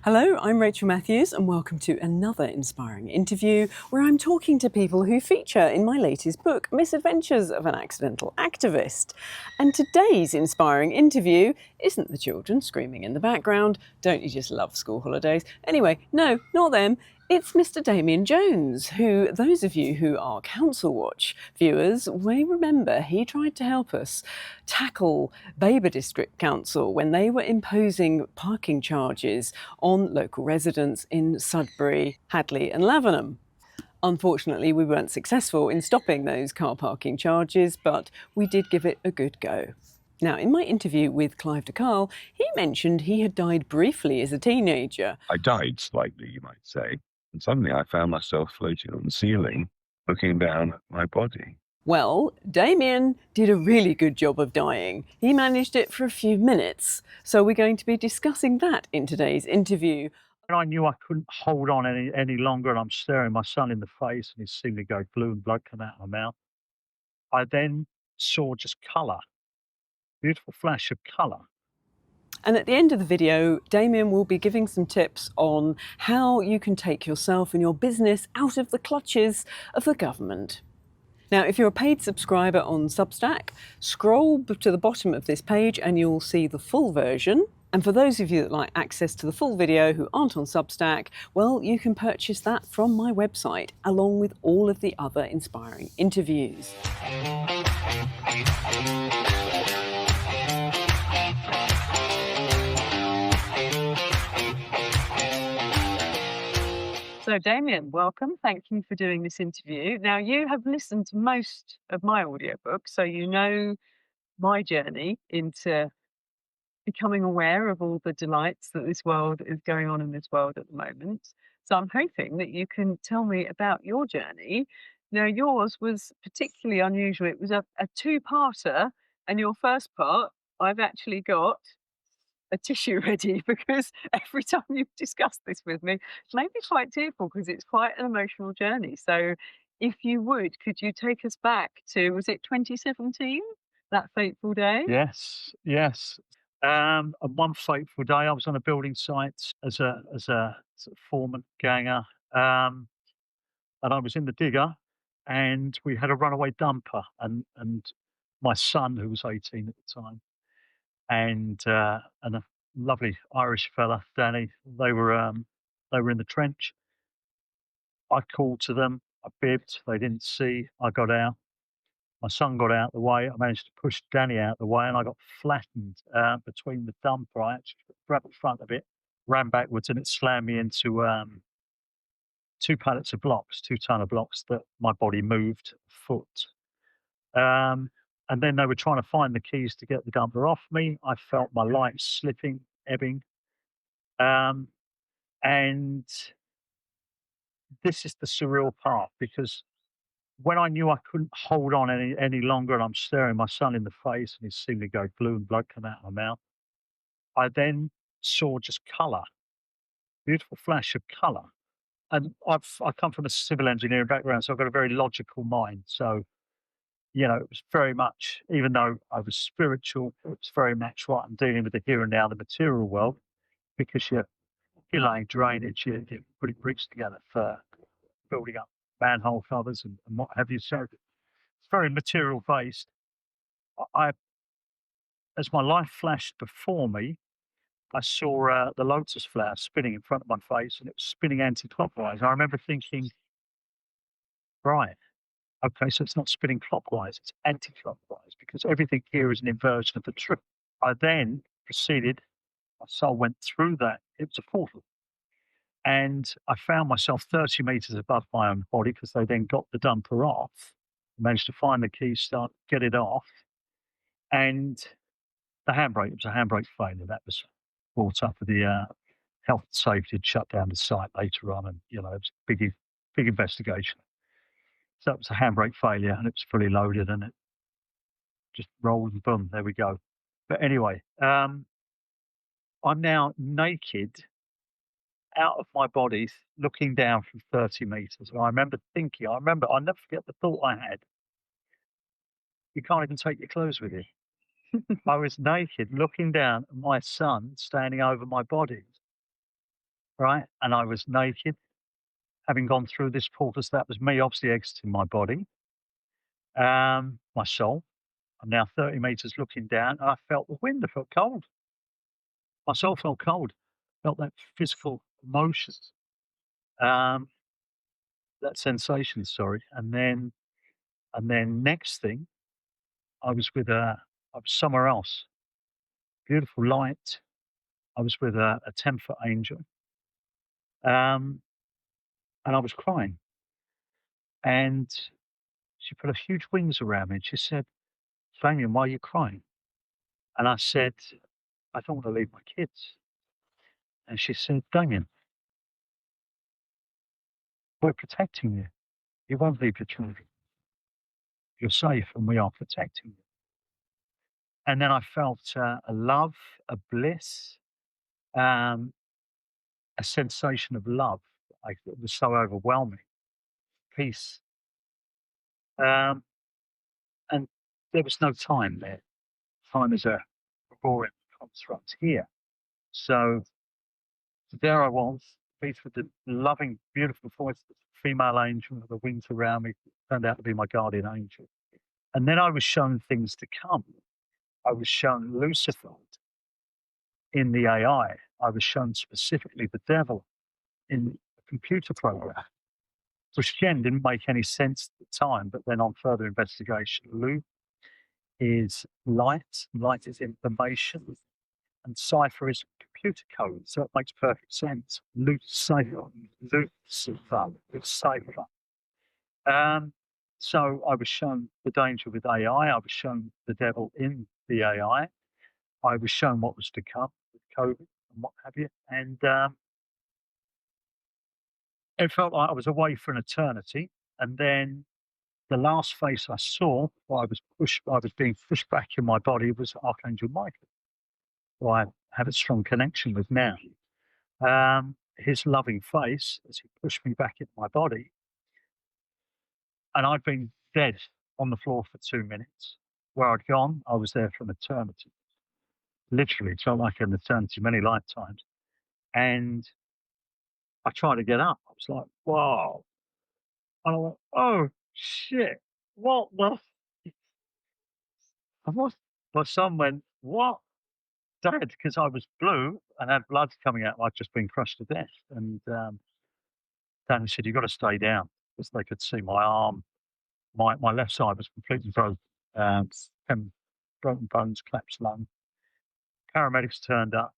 Hello, I'm Rachel Matthews, and welcome to another inspiring interview where I'm talking to people who feature in my latest book, Misadventures of an Accidental Activist. And today's inspiring interview isn't the children screaming in the background. Don't you just love school holidays? Anyway, no, not them. It's Mr. Damian Jones, who those of you who are Council Watch viewers may remember he tried to help us tackle Baber District Council when they were imposing parking charges on local residents in Sudbury, Hadley and Lavenham. Unfortunately, we weren't successful in stopping those car parking charges, but we did give it a good go. Now, in my interview with Clive de Carle, he mentioned he had died briefly as a teenager. I died slightly, you might say, and suddenly I found myself floating on the ceiling, looking down at my body. Well, Damian did a really good job of dying. He managed it for a few minutes. So we're going to be discussing that in today's interview. And I knew I couldn't hold on any longer, and I'm staring my son in the face, and he seemed to go blue and blood come out of my mouth. I then saw just colour, beautiful flash of colour. And at the end of the video, Damian will be giving some tips on how you can take yourself and your business out of the clutches of the government. Now, if you're a paid subscriber on Substack, scroll to the bottom of this page and you'll see the full version. And for those of you that like access to the full video who aren't on Substack, well, you can purchase that from my website, along with all of the other inspiring interviews. So, Damian, welcome. Thank you for doing this interview. Now, you have listened to most of my audiobooks, so you know my journey into becoming aware of all the delights that this world is going on in this world at the moment. So I'm hoping that you can tell me about your journey. Now, yours was particularly unusual. It was a two-parter, and your first part, I've actually got a tissue ready because every time you've discussed this with me, it's made me quite tearful because it's quite an emotional journey. So if you would, could you take us back to, was it 2017, that fateful day? Yes, yes. And one fateful day, I was on a building site as a sort of foreman ganger, and I was in the digger, and we had a runaway dumper, and my son, who was 18 at the time, and a lovely Irish fella, Danny. They were in the trench. I called to them. I bibbed. They didn't see. I got out. My son got out the way. I managed to push Danny out the way, and I got flattened between the dumper. I actually grabbed the front of it, ran backwards, and it slammed me into two pallets of blocks, 2 ton of blocks that my body moved a foot. And then they were trying to find the keys to get the dumper off me. I felt my life slipping, ebbing. Um, and this is the surreal part, because when I knew I couldn't hold on any longer, and I'm staring my son in the face, and he seemed to go blue and blood come out of my mouth, I then saw just colour, beautiful flash of colour. And I come from a civil engineering background, so I've got a very logical mind. So, you know, it was very much, even though I was spiritual, it was very much what I'm dealing with the here and now, the material world, because you're laying drainage, you're putting bricks together for building up manhole covers and what have you. So it's very material based. I, as my life flashed before me, I saw the lotus flower spinning in front of my face, and it was spinning anti-clockwise. I remember thinking, right, okay, so it's not spinning clockwise, it's anti-clockwise, because everything here is an inversion of the truth. I then proceeded, my soul went through that. It was a portal. And I found myself 30 meters above my own body, because they then got the dumper off, managed to find the key, start, get it off. And the handbrake, it was a handbrake failure. That was brought up with the health and safety had shut down the site later on. And, you know, it was a big investigation. So it was a handbrake failure, and it was fully loaded, and it just rolled and boom, there we go. But anyway, I'm now naked out of my body, looking down from 30 meters. And I remember thinking, I'll never forget the thought I had. You can't even take your clothes with you. I was naked, looking down at my son standing over my body. right? And I was naked, having gone through this portal. So that was me obviously exiting my body, my soul. I'm now 30 meters looking down, and I felt the wind. I felt cold. My soul felt cold. Felt that physical emotion, um, that sensation. Sorry, and then next thing, I was I was somewhere else. Beautiful light. I was with a 10-foot angel, um, and I was crying. And she put her huge wings around me, and she said, "Damian, why are you crying?" And I said, "I don't want to leave my kids." And she said, "Damian, we're protecting you. You won't leave your children. You're safe, and we are protecting you." And then I felt a love, a bliss, um, a sensation of love. Like, it was so overwhelming. Peace. Um, and there was no time there. Time is a boring construct here. So there I was, faced with the loving, beautiful voice of the female angel with the wings around me, turned out to be my guardian angel. And then I was shown things to come. I was shown Lucifer in the AI. I was shown specifically the devil in a computer program, which again didn't make any sense at the time. But then on further investigation, Lu is light, light is information, and cipher is computer code. So it makes perfect sense. Lucifer, Lucifer, cipher. Um, so I was shown the danger with AI. I was shown the devil in the AI. I was shown what was to come with COVID and what have you. And it felt like I was away for an eternity. And then the last face I saw, while I was being pushed back in my body, was Archangel Michael, who I have a strong connection with now. His loving face as he pushed me back into my body. And I'd been dead on the floor for 2 minutes. Where I'd gone, I was there for an eternity. Literally, it felt like an eternity, many lifetimes. And I tried to get up. I was like, "Wow." And I went, "Oh, shit. What the?" And my son went, "What?" Dad, because I was blue and had blood coming out. I'd just been crushed to death. And Danny said, "You've got to stay down," because they could see my arm. My left side was completely broken. 10 broken bones, collapsed lung. Paramedics turned up,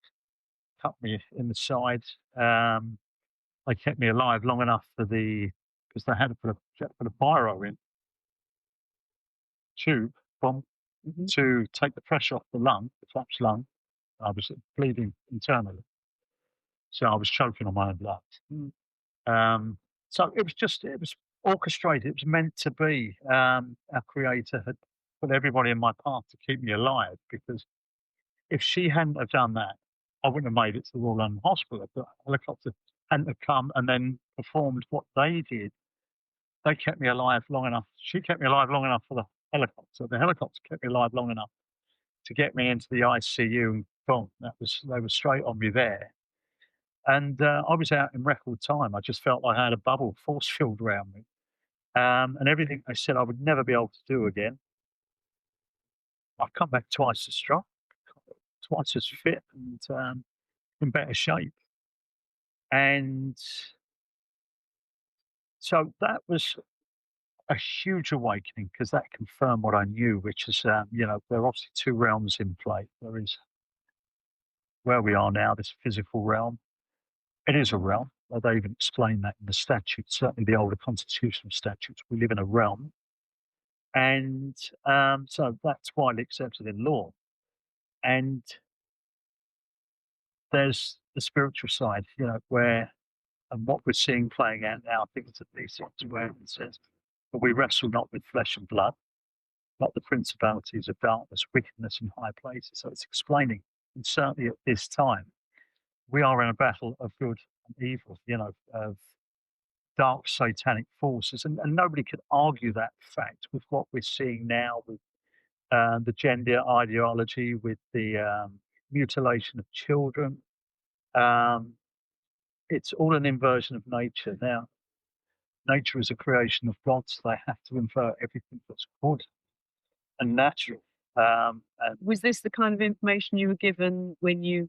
cut me in the side. They kept me alive long enough because they had to put a biro in tube bomb to take the pressure off the lung, the collapsed lung. I was bleeding internally, so I was choking on my own blood. So it was orchestrated. It was meant to be. Our creator had put everybody in my path to keep me alive, because if she hadn't have done that, I wouldn't have made it to the Royal London Hospital. If the helicopter hadn't have come and then performed what they did, they kept me alive long enough. She kept me alive long enough for the helicopter. The helicopter kept me alive long enough to get me into the ICU, and boom, they were straight on me there. And I was out in record time. I just felt like I had a bubble force field around me. And everything they said I would never be able to do again, I've come back twice as strong, twice as fit, and in better shape. And so that was a huge awakening, because that confirmed what I knew, which is, there are obviously two realms in play. There is where we are now, this physical realm. It is a realm. They even explain that in the statutes, certainly the older constitutional statutes. We live in a realm. And so that's widely accepted in law. And there's the spiritual side, where, and what we're seeing playing out now, I think it's at least where it says, "But we wrestle not with flesh and blood, but the principalities of darkness, wickedness in high places." So it's explaining, and certainly at this time, we are in a battle of good and evil, of dark satanic forces. And nobody could argue that fact with what we're seeing now, with the gender ideology, with the mutilation of children, um, it's all an inversion of nature. Now, nature is a creation of God, so they have to invert everything that's good and natural. And Was this the kind of information you were given when you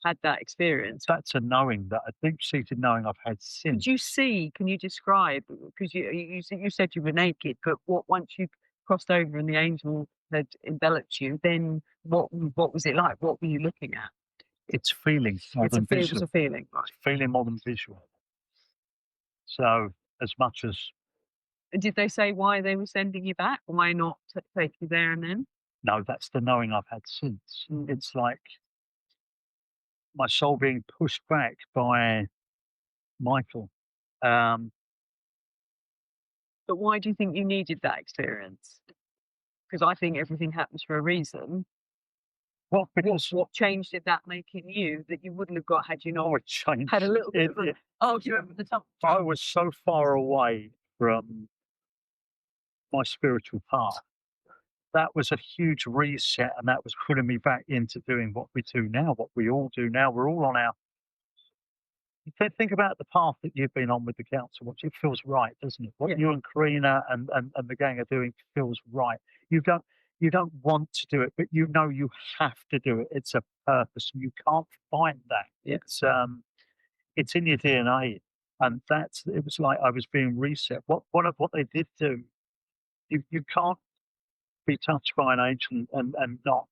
had that experience? that's a knowing, that a deep-seated knowing I've had since. Can you describe, because you said you were naked, but once you crossed over and the angel had enveloped you, then what was it like? What were you looking at? It's feeling more than It was visual. a feeling, right? It's feeling more than visual. So as much as And did they say why they were sending you back? Why not take you there and then? no, that's the knowing I've had since. It's like my soul being pushed back by Michael. But why do you think you needed that experience? Because I think everything happens for a reason. Well, because What change did that make in you that you wouldn't have got had you not it changed. had a little bit of an argument with the top? I was so far away from my spiritual path. That was a huge reset, and that was putting me back into doing what we do now, what we all do now. We're all on our. You can think about the path that you've been on with the council. What it feels right, doesn't it? What you and Karina and the gang are doing feels right. You don't want to do it, but you know you have to do it. It's a purpose, and you can't fight that. It's in your DNA, and it was like I was being reset. What they did do, you can't be touched by an angel and not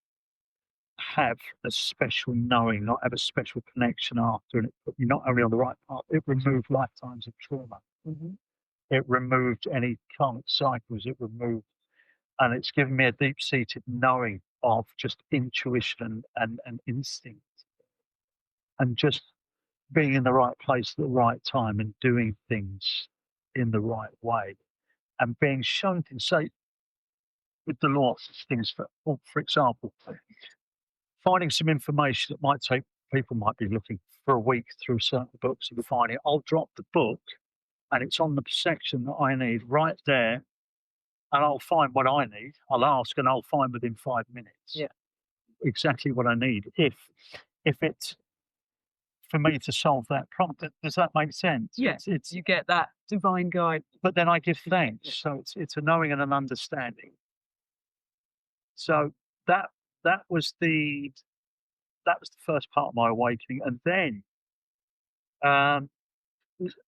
have a special knowing, not have a special connection after, and it put you not only on the right path, it removed lifetimes of trauma. It removed any karmic cycles, and it's given me a deep-seated knowing of just intuition and instinct, and just being in the right place at the right time and doing things in the right way, and being shown things. Say, with the law, things for example, finding some information that might take people might be looking for a week through certain books and find it. I'll drop the book, and it's on the section that I need right there, and I'll find what I need. I'll ask, and I'll find within 5 minutes exactly what I need. If it's for me to solve that problem, does that make sense? Yes, you get that divine guide. But then I give thanks, so it's a knowing and an understanding. So that was the first part of my awakening, and then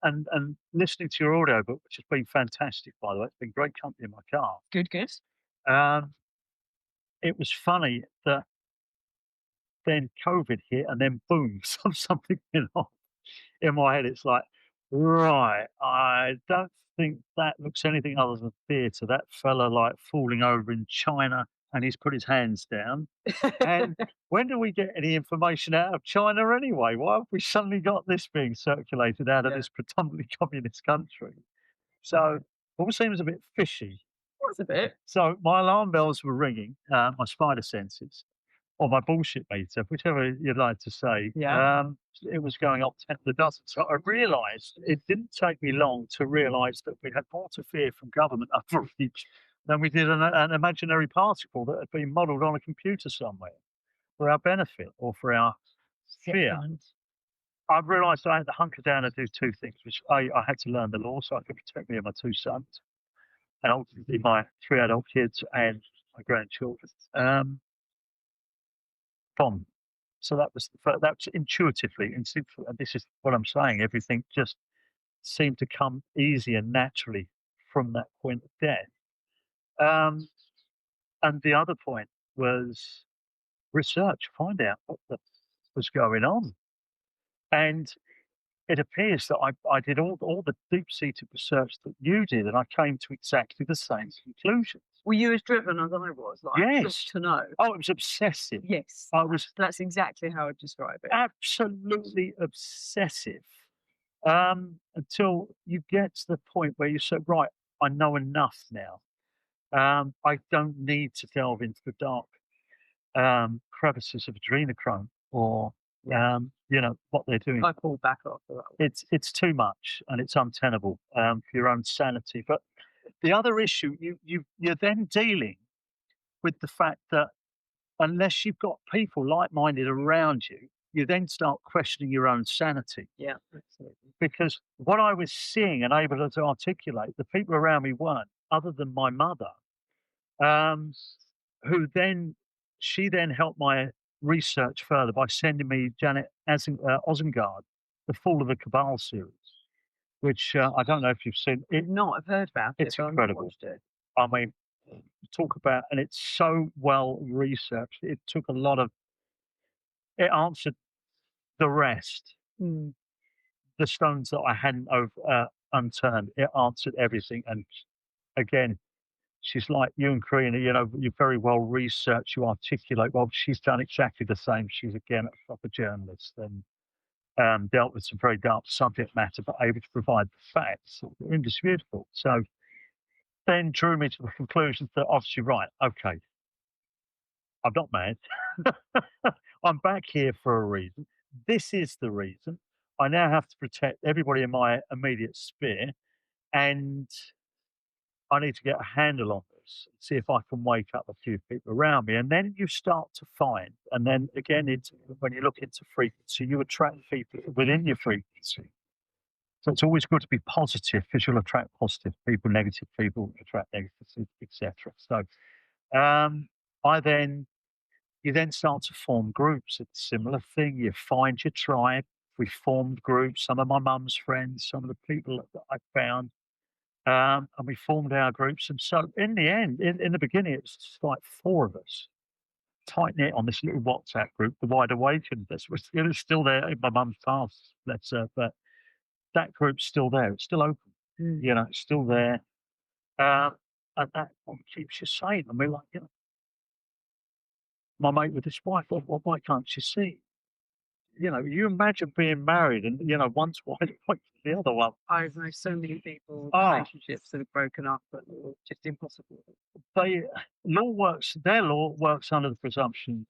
and listening to your audio book, which has been fantastic, by the way. It's been great company in my car. Good. It was funny that then COVID hit, and then boom, something went off in my head. It's like, right, I don't think that looks anything other than theatre. That fella like falling over in China, and he's put his hands down. And when do we get any information out of China anyway? Why have we suddenly got this being circulated out of this predominantly communist country? So all seems a bit fishy. What's a bit? So my alarm bells were ringing, my spider senses, or my bullshit meter, whichever you'd like to say. It was going up 10 to the dozen. So I realised, it didn't take me long to realise that we had more to fear from government overreach than we did an imaginary particle that had been modelled on a computer somewhere for our benefit or for our fear. I realised I had to hunker down and do two things, which I had to learn the law so I could protect me and my two sons, and ultimately my 3 adult kids and my grandchildren. So that was instinctively, and this is what I'm saying, everything just seemed to come easy and naturally from that point of death. And the other point was research, find out what was going on. And it appears that I did all the deep-seated research that you did, and I came to exactly the same conclusions. Were you as driven as I was? Yes. Just to know. Oh, it was obsessive. Yes. That's exactly how I'd describe it. Absolutely obsessive. Until you get to the point where you say, right, I know enough now. I don't need to delve into the dark crevices of adrenochrome or what they're doing. I pulled back after that. It's too much, and it's untenable for your own sanity. But the other issue, you're then dealing with the fact that unless you've got people like-minded around you you then start questioning your own sanity. Yeah, absolutely. Because what I was seeing and able to articulate, the people around me weren't, other than my mother, who then, she then helped my research further by sending me Janet Ozengard, The Fall of the Cabal series, which I don't know if you've seen. Not have heard about it. It's but I've incredible. watched it. I mean, talk about, and it's so well researched. It took a lot of, it answered the rest. Mm. The stones that I hadn't unturned, it answered everything. And again, she's like you and Karina, you know, you're very well researched, you articulate well. She's done exactly the same. She's again a proper journalist and dealt with some very dark subject matter, but able to provide the facts that were indisputable. So then drew me to the conclusion that obviously, right, okay, I'm not mad. I'm back here for a reason. This is the reason. I now have to protect everybody in my immediate sphere, and I need to get a handle on this, see if I can wake up a few people around me. And then you start to find, and then again, it's when you look into frequency, you attract people within your frequency. So it's always good to be positive because you'll attract positive people, negative people attract negative, etc. So you then start to form groups. It's a similar thing. You find your tribe. We formed groups, some of my mum's friends, some of the people that I found, and we formed our groups. And so in the end, in the beginning, it was just like 4 of us, tight-knit on this little WhatsApp group, the Wide Awakened. It was still there in my mum's past, but that group's still there. It's still open. You know, it's still there. And that one keeps you sane. I mean, like, you know, my mate with his wife, well, why can't she see? You know, you imagine being married and, you know, one's wide awake, the other one. I've known so many people, Ah. relationships that have broken up, but just impossible. Their law works under the presumption,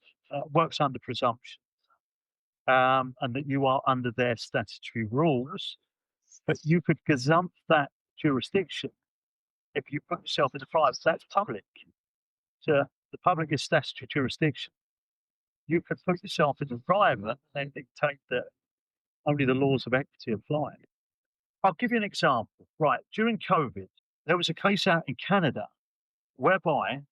and that you are under their statutory rules, but you could gazump that jurisdiction if you put yourself in the private. That's public. So the public is statutory jurisdiction. You could put yourself in the private and then dictate that only the laws of equity apply. I'll give you an example. Right, during COVID, there was a case out in Canada whereby,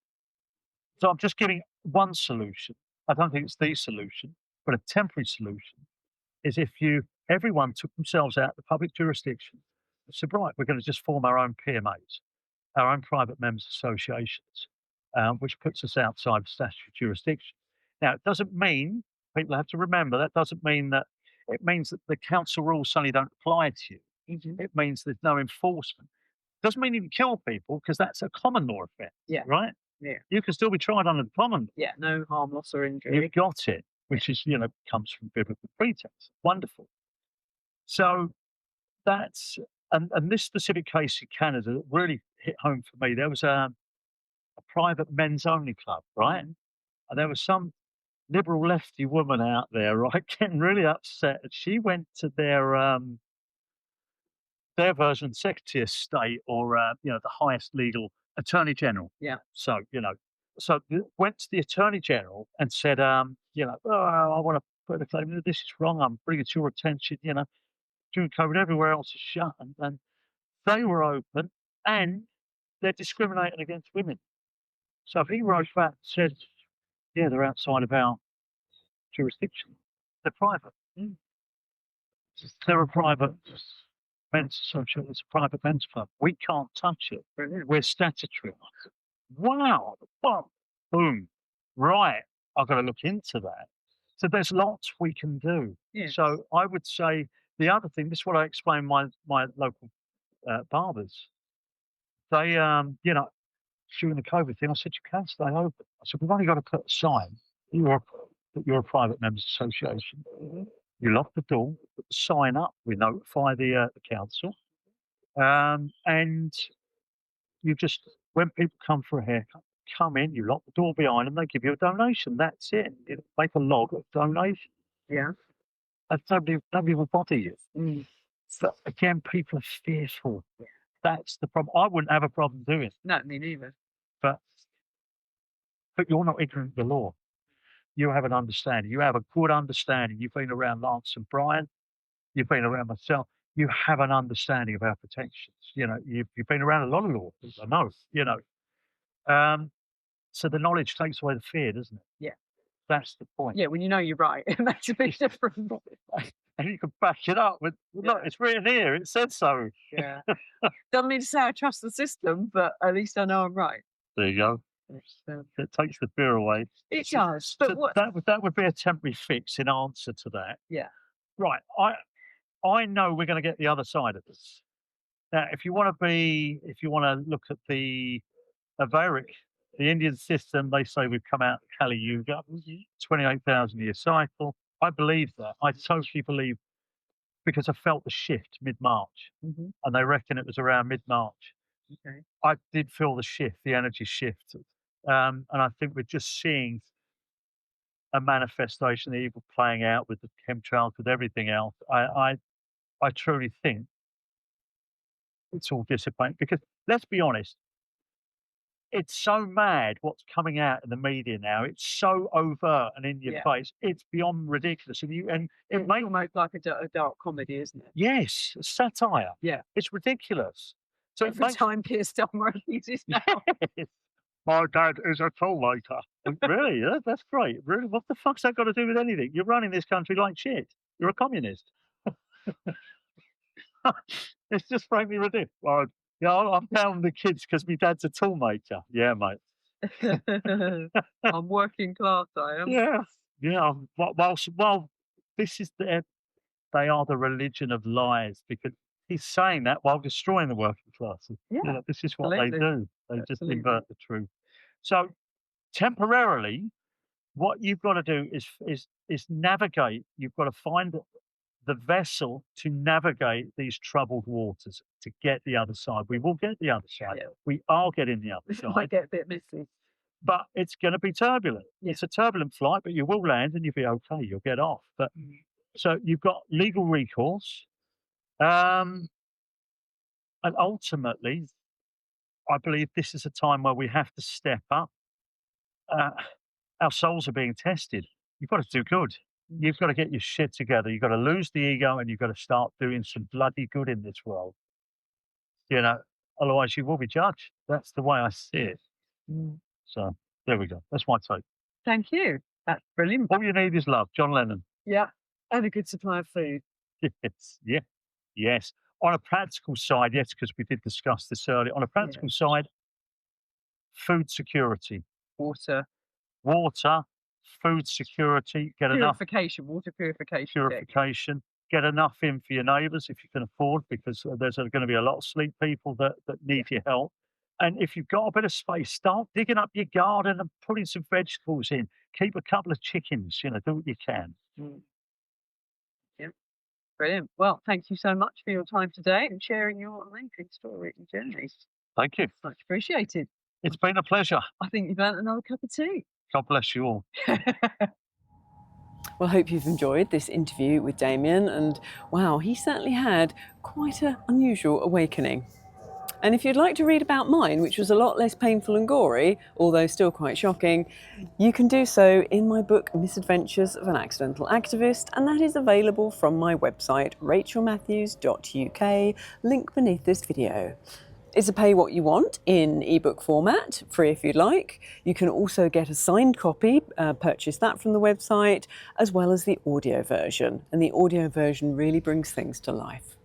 so I'm just giving one solution. I don't think it's the solution, but a temporary solution is if everyone took themselves out of the public jurisdiction and said, right, we're going to just form our own PMAs, our own private members associations, which puts us outside of statutory jurisdiction. Now, it doesn't mean, people have to remember, that doesn't mean that, it means that the council rules suddenly don't apply to you. Mm-hmm. It means there's no enforcement. Doesn't mean you can kill people because that's a common law offence. Yeah. Right? Yeah. You can still be tried under the common law. Yeah, no harm, loss, or injury. You've got it, which is, you know, comes from biblical pretext. Wonderful. So that's, and this specific case in Canada that really hit home for me. There was a private men's only club, right? And there was some liberal lefty woman out there, right, getting really upset. And she went to their version, Secretary of State, or you know, the highest legal Attorney General. Yeah. So, you know, went to the Attorney General and said, you know, oh, I want to put a claim. This is wrong. I'm bringing it to your attention. You know, during COVID, everywhere else is shut, and they were open, and they're discriminating against women. So he wrote back and said, yeah, they're outside of our jurisdiction. They're private. They're a private men's association. It's a private men's club. We can't touch it. Brilliant. We're statutory. Wow. Boom. Right. I've got to look into that. So there's lots we can do. Yeah. So I would say the other thing, this is what I explain my local barbers. They, you know, during the COVID thing, I said, you can stay open. I said, we've only got to put a sign that you're a private members association. You lock the door, put the sign up, we notify the council, and you just, when people come for a haircut, come in, you lock the door behind them, they give you a donation. That's it. You make a log of donation. Yeah. And nobody will bother you. But again, people are fearful. That's the problem. I wouldn't have a problem doing it. No, me neither. But you're not ignorant of the law. you have an understanding. You have a good understanding. You've been around Lance and Brian. You've been around myself. You have an understanding of our protections. You know, you've been around a lot of law people, I know, you know. So the knowledge takes away the fear, doesn't it? Yeah. That's the point. Yeah, when you know you're right, it makes a big difference. And you can back it up with, look, it's written here, it said so. Yeah. Doesn't mean to say I trust the system, but at least I know I'm right. There you go. It takes the fear away. It does. But So what? that would be a temporary fix in answer to that. Yeah. Right. I know we're going to get the other side of this. Now, if you want to look at the Avaric, the Indian system, they say we've come out of Kali Yuga, 28,000 year cycle. I believe that. I totally believe, because I felt the shift mid-March, and they reckon it was around mid-March. Okay. I did feel the shift, the energy shift. And I think we're just seeing a manifestation of evil playing out with the chemtrails, with everything else. I truly think it's all dissipating, because let's be honest, it's so mad what's coming out in the media now. It's so overt and in your face. It's beyond ridiculous. And it It's makes, almost like a dark comedy, isn't it? yes, satire. Yeah. It's ridiculous. So Every time Pierce Stelmar uses now. Yes. My dad is a tollmaker. Really? That's great. Really? What the fuck's that got to do with anything? You're running this country like shit. You're a communist. It's just frankly ridiculous. Well, yeah, I'm down the kids because my dad's a toolmaker. Yeah, mate. I'm working class, I am. Yeah, yeah. While this is they are the religion of lies, because he's saying that while destroying the working classes. Yeah, You know, this is what absolutely. they do. They just Absolutely. invert the truth. So temporarily, what you've got to do is navigate. You've got to find the vessel to navigate these troubled waters to get the other side. We will get the other side. Yeah. We are getting the other It side, might get a bit messy. but it's going to be turbulent. Yeah. It's a turbulent flight, but you will land and you'll be okay. You'll get off. But so you've got legal recourse, and ultimately, I believe this is a time where we have to step up. Our souls are being tested. You've got to do good. You've got to get your shit together. You've got to lose the ego, and you've got to start doing some bloody good in this world. You know, otherwise you will be judged. That's the way I see it. So there we go. That's my take. Thank you. That's brilliant. All you need is love. John Lennon. Yeah. And a good supply of food. Yes. Yeah. Yes. On a practical side, yes, because we did discuss this earlier. On a practical side, food security. Water. Food security, get enough Purification, water purification. purification, get enough in for your neighbours if you can afford, because there's going to be a lot of sleep people that need your help. And if you've got a bit of space, start digging up your garden and putting some vegetables in. Keep a couple of chickens, you know, do what you can. Yeah, brilliant. Well, thank you so much for your time today and sharing your amazing story and journey. Thank you. Much appreciated. It's been a pleasure. I think you've earned another cup of tea. God bless you all. Well, I hope you've enjoyed this interview with Damian, and wow, he certainly had quite an unusual awakening. And if you'd like to read about mine, which was a lot less painful and gory, although still quite shocking, you can do so in my book, Misadventures of an Accidental Activist, and that is available from my website, rachelmatthews.uk, link beneath this video. It's a pay what you want in ebook format, free if you'd like. You can also get a signed copy, purchase that from the website, as well as the audio version. And the audio version really brings things to life.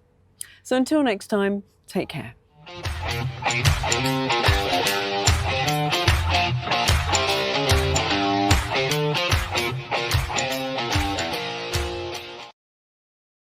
So until next time, take care.